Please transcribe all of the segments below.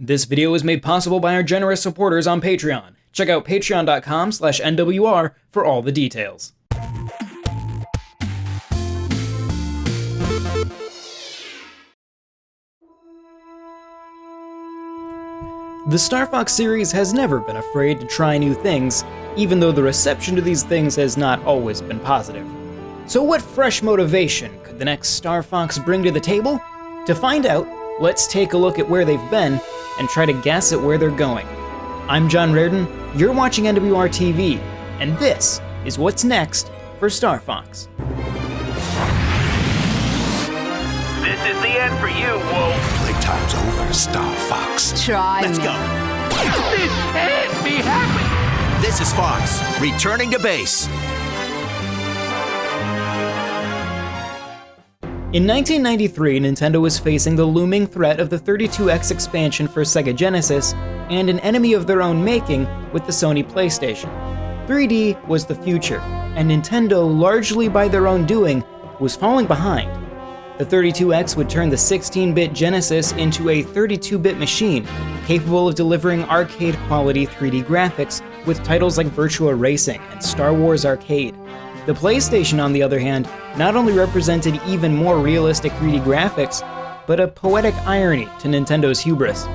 This video is made possible by our generous supporters on Patreon. Check out patreon.com/NWR for all the details. The STARFOX series has never been afraid to try new things, even though the reception to these things has not always been positive. So what fresh motivation could the next STARFOX bring to the table? To find out, let's take a look at where they've been and try to guess at where they're going. I'm John Reardon, you're watching NWR TV, and this is what's next for STARFOX. This is the end for you, Wolf. Playtime's over, STARFOX. Try Let's me. go. This can't be happening. This is Fox, returning to base. In 1993, Nintendo was facing the looming threat of the 32X expansion for Sega Genesis and an enemy of their own making with the Sony PlayStation. 3D was the future, and Nintendo, largely by their own doing, was falling behind. The 32X would turn the 16-bit Genesis into a 32-bit machine, capable of delivering arcade-quality 3D graphics with titles like Virtua Racing and Star Wars Arcade. The PlayStation, on the other hand, not only represented even more realistic 3D graphics, but a poetic irony to Nintendo's hubris.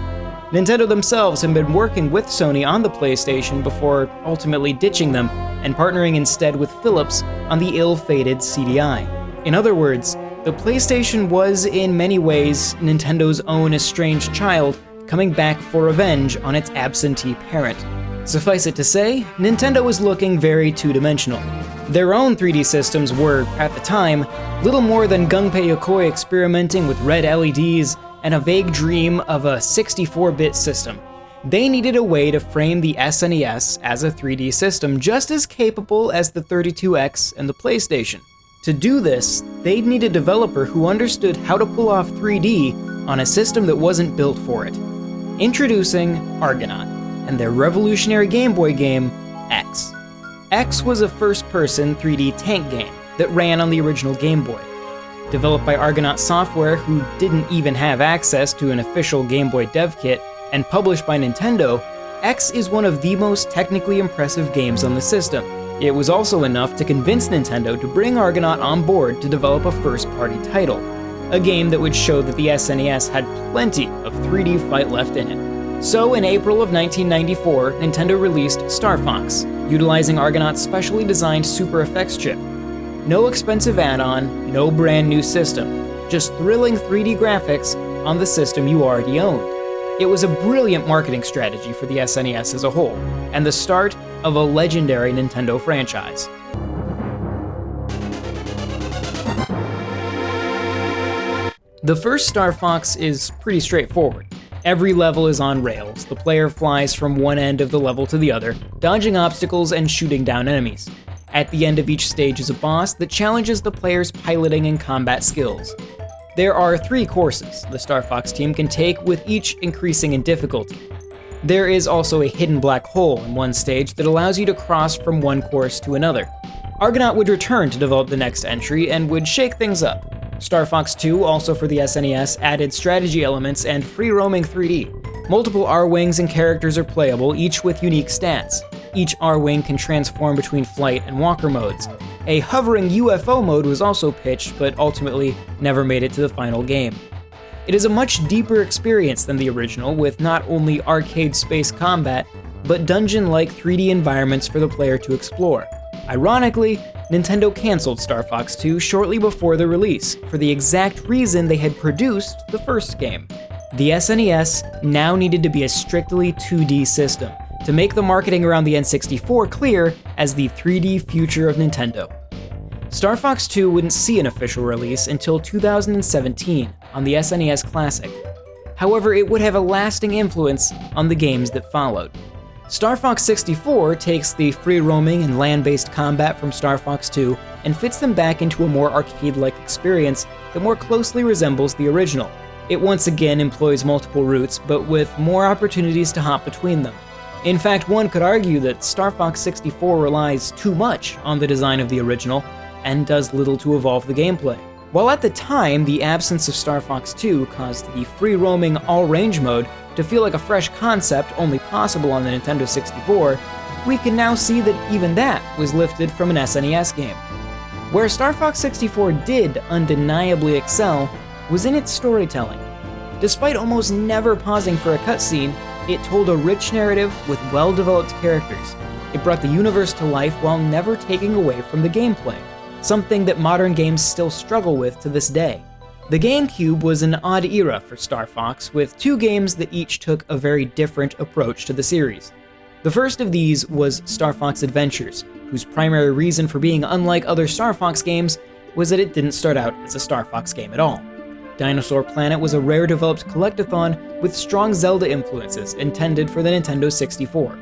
Nintendo themselves had been working with Sony on the PlayStation before ultimately ditching them and partnering instead with Philips on the ill-fated CDI. In other words, the PlayStation was, in many ways, Nintendo's own estranged child coming back for revenge on its absentee parent. Suffice it to say, Nintendo was looking very two-dimensional. Their own 3D systems were, at the time, little more than Gunpei Yokoi experimenting with red LEDs and a vague dream of a 64-bit system. They needed a way to frame the SNES as a 3D system just as capable as the 32X and the PlayStation. To do this, they'd need a developer who understood how to pull off 3D on a system that wasn't built for it. Introducing Argonaut and their revolutionary Game Boy game, X. X was a first-person 3D tank game that ran on the original Game Boy. Developed by Argonaut Software, who didn't even have access to an official Game Boy dev kit, and published by Nintendo, X is one of the most technically impressive games on the system. It was also enough to convince Nintendo to bring Argonaut on board to develop a first-party title, a game that would show that the SNES had plenty of 3D fight left in it. So in April of 1994, Nintendo released STARFOX, utilizing Argonaut's specially designed Super Effects chip. No expensive add-on, no brand new system, just thrilling 3D graphics on the system you already owned. It was a brilliant marketing strategy for the SNES as a whole, and the start of a legendary Nintendo franchise. The first STARFOX is pretty straightforward. Every level is on rails. The player flies from one end of the level to the other, dodging obstacles and shooting down enemies. At the end of each stage is a boss that challenges the player's piloting and combat skills. There are 3 courses the STARFOX team can take, with each increasing in difficulty. There is also a hidden black hole in one stage that allows you to cross from one course to another. Argonaut would return to develop the next entry and would shake things up. STARFOX 2, also for the SNES, added strategy elements and free-roaming 3D. Multiple R-Wings and characters are playable, each with unique stats. Each R-Wing can transform between flight and walker modes. A hovering UFO mode was also pitched, but ultimately never made it to the final game. It is a much deeper experience than the original, with not only arcade space combat, but dungeon-like 3D environments for the player to explore. Ironically, Nintendo canceled STARFOX 2 shortly before the release, for the exact reason they had produced the first game. The SNES now needed to be a strictly 2D system, to make the marketing around the N64 clear as the 3D future of Nintendo. STARFOX 2 wouldn't see an official release until 2017 on the SNES Classic. However, it would have a lasting influence on the games that followed. STARFOX 64 takes the free-roaming and land-based combat from STARFOX 2 and fits them back into a more arcade-like experience that more closely resembles the original. It once again employs multiple routes, but with more opportunities to hop between them. In fact, one could argue that STARFOX 64 relies too much on the design of the original and does little to evolve the gameplay. While at the time, the absence of STARFOX 2 caused the free-roaming all-range mode To feel like a fresh concept only possible on the Nintendo 64, we can now see that even that was lifted from an SNES game. Where Star Fox 64 did undeniably excel was in its storytelling. Despite almost never pausing for a cutscene, it told a rich narrative with well-developed characters. It brought the universe to life while never taking away from the gameplay, something that modern games still struggle with to this day. The GameCube was an odd era for Star Fox, with two games that each took a very different approach to the series. The first of these was Star Fox Adventures, whose primary reason for being unlike other Star Fox games was that it didn't start out as a Star Fox game at all. Dinosaur Planet was a rare developed collectathon with strong Zelda influences intended for the Nintendo 64.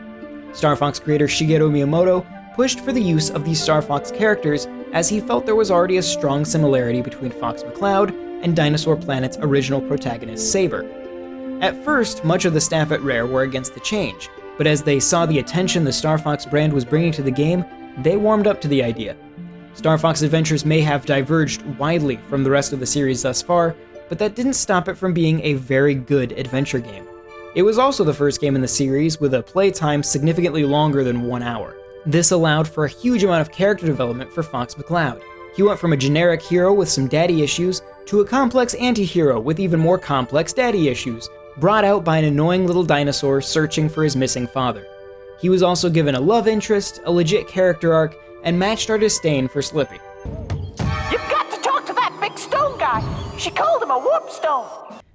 Star Fox creator Shigeru Miyamoto pushed for the use of these Star Fox characters as he felt there was already a strong similarity between Fox McCloud and Dinosaur Planet's original protagonist Saber. At first, much of the staff at Rare were against the change, but as they saw the attention the Star Fox brand was bringing to the game, they warmed up to the idea. Star Fox Adventures may have diverged widely from the rest of the series thus far, but that didn't stop it from being a very good adventure game. It was also the first game in the series with a playtime significantly longer than 1 hour. This allowed for a huge amount of character development for Fox McCloud. He went from a generic hero with some daddy issues to a complex anti-hero with even more complex daddy issues, brought out by an annoying little dinosaur searching for his missing father. He was also given a love interest, a legit character arc, and matched our disdain for Slippy. You've got to talk to that big stone guy. She called him a warp stone.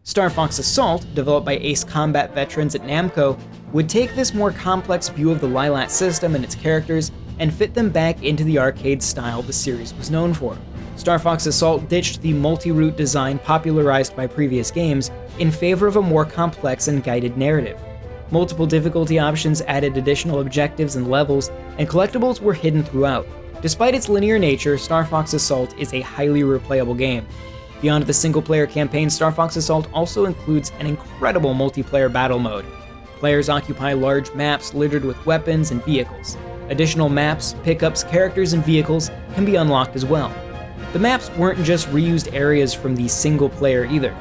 Star Fox Assault, developed by Ace Combat veterans at Namco, would take this more complex view of the Lylat system and its characters and fit them back into the arcade style the series was known for. Star Fox Assault ditched the multi-route design popularized by previous games in favor of a more complex and guided narrative. Multiple difficulty options added additional objectives and levels, and collectibles were hidden throughout. Despite its linear nature, Star Fox Assault is a highly replayable game. Beyond the single-player campaign, Star Fox Assault also includes an incredible multiplayer battle mode. Players occupy large maps littered with weapons and vehicles. Additional maps, pickups, characters, and vehicles can be unlocked as well. The maps weren't just reused areas from the single-player either.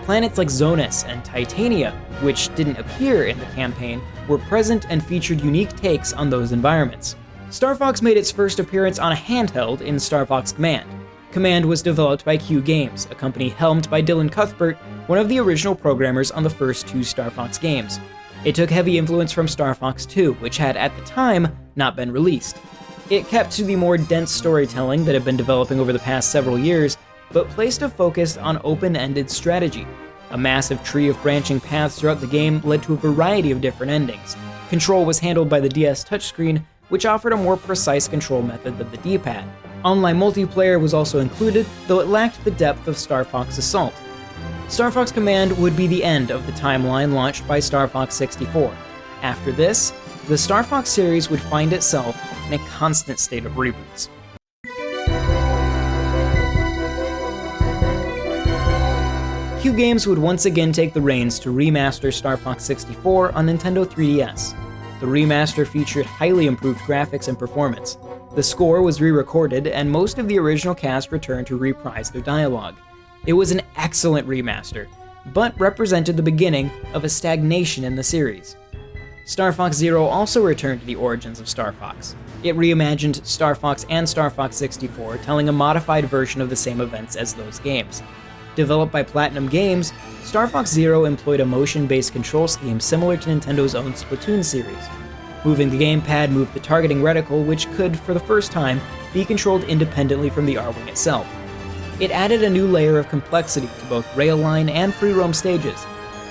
Planets like Zonus and Titania, which didn't appear in the campaign, were present and featured unique takes on those environments. Star Fox made its first appearance on a handheld in Star Fox Command. Command was developed by Q Games, a company helmed by Dylan Cuthbert, one of the original programmers on the first two Star Fox games. It took heavy influence from Star Fox 2, which had, at the time, not been released. It kept to the more dense storytelling that had been developing over the past several years, but placed a focus on open-ended strategy. A massive tree of branching paths throughout the game led to a variety of different endings. Control was handled by the DS touchscreen, which offered a more precise control method than the D-pad. Online multiplayer was also included, though it lacked the depth of Star Fox Assault. Star Fox Command would be the end of the timeline launched by Star Fox 64. After this, the Star Fox series would find itself in a constant state of reboots. Q Games would once again take the reins to remaster Star Fox 64 on Nintendo 3DS. The remaster featured highly improved graphics and performance. The score was re-recorded, and most of the original cast returned to reprise their dialogue. It was an excellent remaster, but represented the beginning of a stagnation in the series. Star Fox Zero also returned to the origins of Star Fox. It reimagined Star Fox and Star Fox 64, telling a modified version of the same events as those games. Developed by Platinum Games, Star Fox Zero employed a motion-based control scheme similar to Nintendo's own Splatoon series. Moving the gamepad moved the targeting reticle, which could, for the first time, be controlled independently from the R-Wing itself. It added a new layer of complexity to both rail line and free roam stages.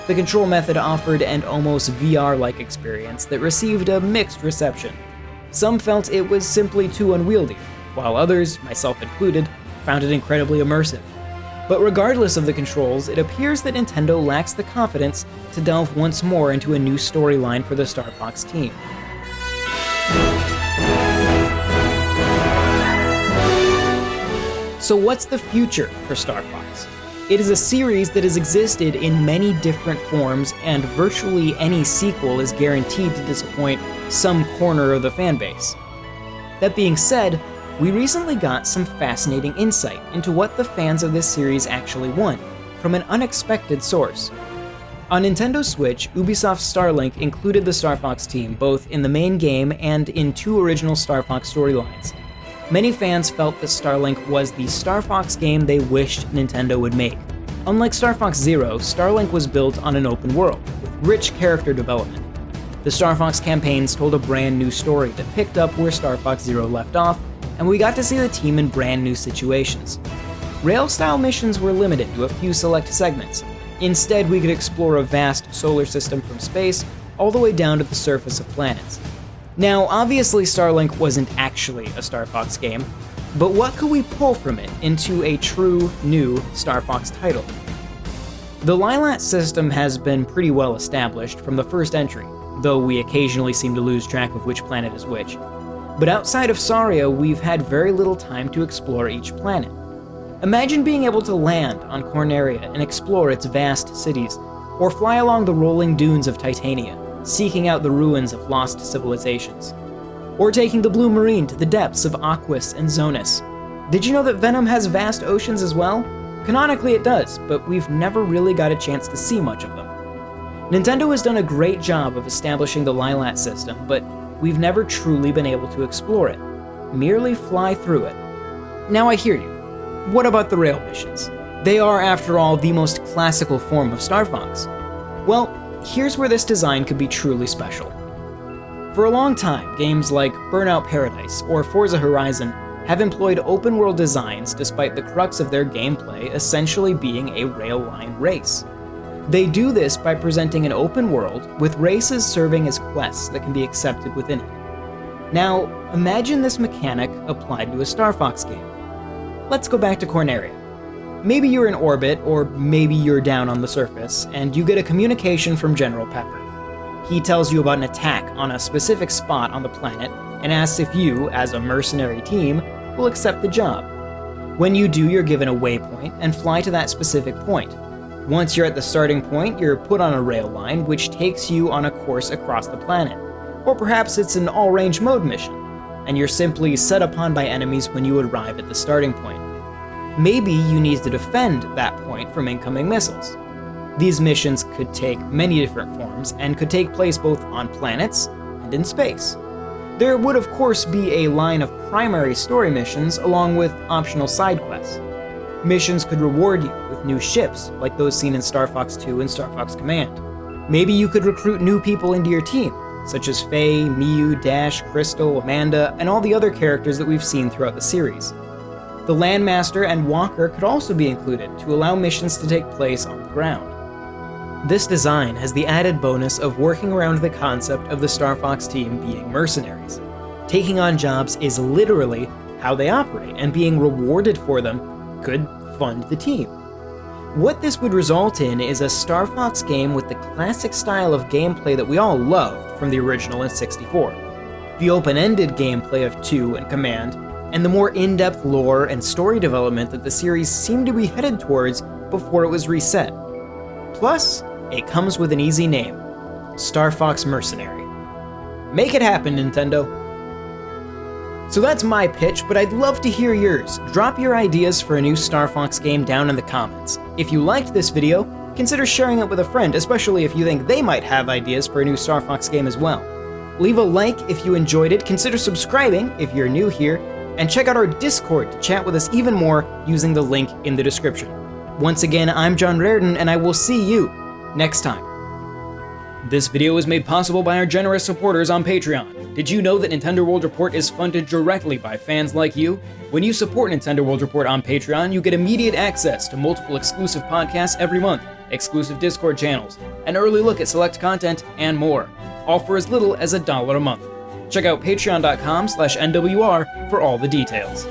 The control method offered an almost VR-like experience that received a mixed reception. Some felt it was simply too unwieldy, while others, myself included, found it incredibly immersive. But regardless of the controls, it appears that Nintendo lacks the confidence to delve once more into a new storyline for the Star Fox team. So what's the future for Star Fox? It is a series that has existed in many different forms, and virtually any sequel is guaranteed to disappoint some corner of the fanbase. That being said, we recently got some fascinating insight into what the fans of this series actually want, from an unexpected source. On Nintendo Switch, Ubisoft's Starlink included the StarFox team both in the main game and in 2 original StarFox storylines. Many fans felt that Starlink was the StarFox game they wished Nintendo would make. Unlike Star Fox Zero, Starlink was built on an open world, with rich character development. The Star Fox campaigns told a brand new story that picked up where Star Fox Zero left off, and we got to see the team in brand new situations. Rail-style missions were limited to a few select segments. Instead, we could explore a vast solar system from space all the way down to the surface of planets. Now, obviously Starlink wasn't actually a Star Fox game, but what could we pull from it into a true, new Star Fox title? The Lilat system has been pretty well established from the first entry, though we occasionally seem to lose track of which planet is which. But outside of Saria, we've had very little time to explore each planet. Imagine being able to land on Corneria and explore its vast cities, or fly along the rolling dunes of Titania, seeking out the ruins of lost civilizations. Or taking the Blue Marine to the depths of Aquis and Zonus. Did you know that Venom has vast oceans as well? Canonically it does, but we've never really got a chance to see much of them. Nintendo has done a great job of establishing the Lilat system, but we've never truly been able to explore it, merely fly through it. Now I hear you. What about the rail missions? They are, after all, the most classical form of Star Fox. Well, here's where this design could be truly special. For a long time, games like Burnout Paradise or Forza Horizon have employed open-world designs despite the crux of their gameplay essentially being a rail line race. They do this by presenting an open world with races serving as quests that can be accepted within it. Now, imagine this mechanic applied to a Star Fox game. Let's go back to Corneria. Maybe you're in orbit, or maybe you're down on the surface, and you get a communication from General Pepper. He tells you about an attack on a specific spot on the planet and asks if you, as a mercenary team, will accept the job. When you do, you're given a waypoint and fly to that specific point. Once you're at the starting point, you're put on a rail line which takes you on a course across the planet. Or perhaps it's an all-range mode mission, and you're simply set upon by enemies when you arrive at the starting point. Maybe you need to defend that point from incoming missiles. These missions could take many different forms and could take place both on planets and in space. There would of course be a line of primary story missions along with optional side quests. Missions could reward you with new ships like those seen in Star Fox 2 and Star Fox Command. Maybe you could recruit new people into your team, such as Faye, Miyu, Dash, Crystal, Amanda, and all the other characters that we've seen throughout the series. The Landmaster and Walker could also be included to allow missions to take place on the ground. This design has the added bonus of working around the concept of the Star Fox team being mercenaries. Taking on jobs is literally how they operate, and being rewarded for them could fund the team. What this would result in is a Star Fox game with the classic style of gameplay that we all loved from the original in 64. The open-ended gameplay of 2 and Command, and the more in-depth lore and story development that the series seemed to be headed towards before it was reset. Plus, it comes with an easy name, Star Fox Mercenary. Make it happen, Nintendo! So that's my pitch, but I'd love to hear yours. Drop your ideas for a new Star Fox game down in the comments. If you liked this video, consider sharing it with a friend, especially if you think they might have ideas for a new Star Fox game as well. Leave a like if you enjoyed it, consider subscribing if you're new here, and check out our Discord to chat with us even more using the link in the description. Once again, I'm John Raridan, and I will see you next time. This video was made possible by our generous supporters on Patreon. Did you know that Nintendo World Report is funded directly by fans like you? When you support Nintendo World Report on Patreon, you get immediate access to multiple exclusive podcasts every month, exclusive Discord channels, an early look at select content, and more, all for as little as $1 a month. Check out patreon.com/NWR for all the details.